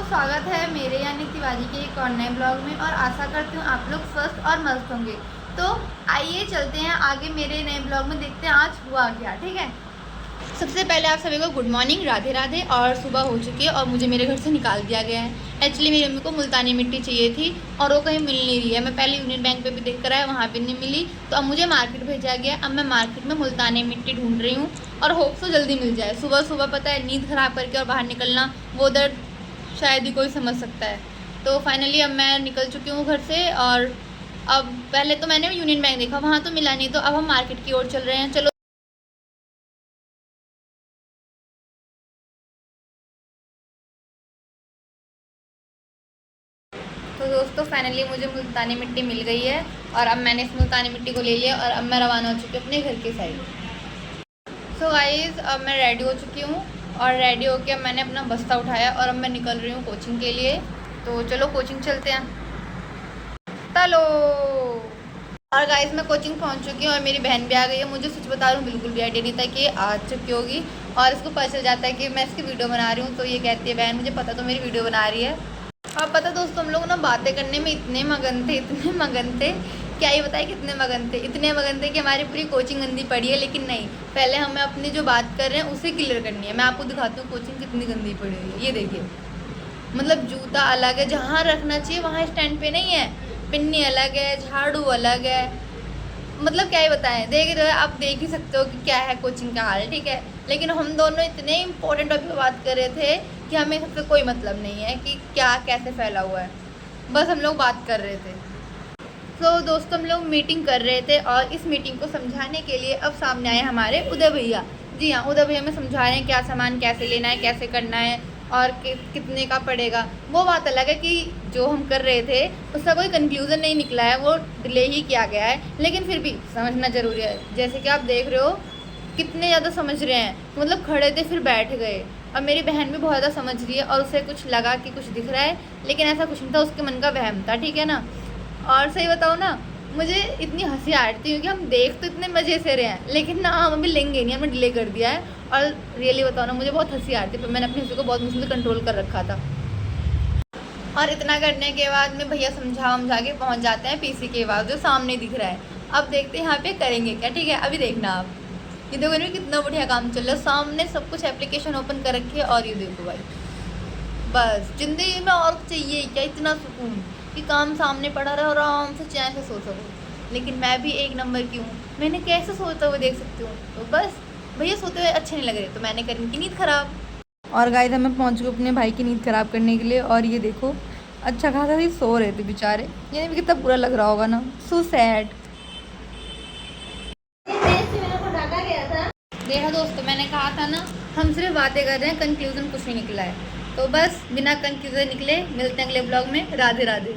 स्वागत है मेरे यानी तिवारी के एक और नए ब्लॉग में और आशा करती हूँ आप लोग स्वस्थ और मस्त होंगे। तो आइए चलते हैं आगे मेरे नए ब्लॉग में, देखते हैं आज हुआ क्या। ठीक है, सबसे पहले आप सभी को गुड मॉर्निंग, राधे राधे। और सुबह हो चुकी है और मुझे मेरे घर से निकाल दिया गया है। एक्चुअली मेरी मम्मी को मुल्तानी मिट्टी चाहिए थी और वो कहीं मिल नहीं रही है। मैं पहले यूनियन बैंक पे भी देख कर आया, वहाँ पे नहीं मिली, तो अब मुझे मार्केट भेजा गया। अब मैं मार्केट में मुल्तानी मिट्टी ढूंढ रही हूँ और होप सो जल्दी मिल जाए। सुबह सुबह पता है नींद ख़राब करके और बाहर निकलना, वो दर्द शायद ही कोई समझ सकता है। तो फाइनली अब मैं निकल चुकी हूँ घर से। और अब पहले तो मैंने यूनियन बैंक देखा, वहाँ तो मिला नहीं, तो अब हम मार्केट की ओर चल रहे हैं। चलो। तो दोस्तों फाइनली मुझे मुल्तानी मिट्टी मिल गई है और अब मैंने इस मुल्तानी मिट्टी को ले लिया और अब मैं रवाना हो चुकी हूँ अपने घर के साइड। सो गाइस अब मैं रेडी हो चुकी हूँ और रेडी होके अब मैंने अपना बस्ता उठाया और अब मैं निकल रही हूँ कोचिंग के लिए। तो चलो कोचिंग चलते हैं, चलो। और गाइस मैं कोचिंग पहुँच चुकी हूँ और मेरी बहन भी आ गई है। मुझे सच बता रही हूँ बिल्कुल भी आइडिया नहीं था कि आ चुकी होगी और इसको पता चल जाता है कि मैं इसकी वीडियो बना रही हूँ। तो ये कहती है बहन मुझे पता तो मेरी वीडियो बना रही है। और पता दोस्तों हम लोग ना बातें करने में इतने मगन थे, क्या ही बताए कितने मगन थे, इतने मगन थे कि हमारी पूरी कोचिंग गंदी पड़ी है। लेकिन नहीं, पहले हमें अपनी जो बात कर रहे हैं उसे क्लियर करनी है। मैं आपको दिखाती हूँ कोचिंग कितनी गंदी पड़ी हुई है। ये देखिए, मतलब जूता अलग है, जहाँ रखना चाहिए वहाँ स्टैंड पे नहीं है, पिन्नी अलग है, झाड़ू अलग है, मतलब क्या ही बताएं। देख रहे हो, आप देख ही सकते हो कि क्या है कोचिंग का हाल। ठीक है, लेकिन हम दोनों इतने इंपॉर्टेंट टॉपिक पर बात कर रहे थे कि हमें सबसे कोई मतलब नहीं है कि क्या कैसे फैला हुआ है, बस हम लोग बात कर रहे थे। तो दोस्तों हम लोग मीटिंग कर रहे थे और इस मीटिंग को समझाने के लिए अब सामने आए हमारे उदय भैया। जी हाँ, उदय भैया हमें समझा रहे हैं क्या सामान कैसे लेना है, कैसे करना है और कितने का पड़ेगा। वो बात अलग है कि जो हम कर रहे थे उसका कोई कंक्लूज़न नहीं निकला है, वो डिले ही किया गया है, लेकिन फिर भी समझना ज़रूरी है। जैसे कि आप देख रहे हो कितने ज़्यादा समझ रहे हैं, मतलब खड़े थे फिर बैठ गए। और मेरी बहन भी बहुत ज़्यादा समझ रही है और उसे कुछ लगा कि कुछ दिख रहा है, लेकिन ऐसा कुछ नहीं था, उसके मन का वहम था। ठीक है ना। और सही बताओ ना, मुझे इतनी हंसी आ रही थी क्योंकि हम देख तो इतने मज़े से रहे हैं, लेकिन ना हम अभी लेंगे नहीं, हमने डिले कर दिया है। और रियली बताओ ना, मुझे बहुत हंसी आ रही थी, पर मैंने अपनी हंसी को बहुत मुश्किल से कंट्रोल कर रखा था। और इतना करने के बाद में भैया समझा के पहुँच जाते हैं पीसी के बाद जो सामने दिख रहा है। अब देखते हैं यहाँ पे करेंगे क्या। ठीक है, अभी देखना आप, ये देखो इनमें कितना बढ़िया काम चल रहा है, सामने सब कुछ एप्लीकेशन ओपन कर रखी है। और ये देखो भाई, बस ज़िंदगी में और चाहिए क्या, इतना सुकून कि काम सामने पड़ा रहे और आराम से चैन से सो सको। लेकिन मैं भी एक नंबर की हूँ, मैंने कैसे सोता हुआ देख सकती हूँ। तो बस भैया सोते हुए अच्छे नहीं लग रहे तो मैंने करी इनकी नींद ख़राब। और गाइस मैं पहुँच गई अपने भाई की नींद ख़राब करने के लिए। और ये देखो अच्छा खासा ही सो रहे थे बेचारे, ये भी कितना बुरा लग रहा होगा ना, सो सैड। देखा दोस्तों, मैंने कहा था ना हम सिर्फ बातें कर रहे हैं, कंक्लूजन कुछ नहीं निकला है। तो बस बिना कंक्लूजन निकले मिलते हैं अगले ब्लॉग में। राधे राधे।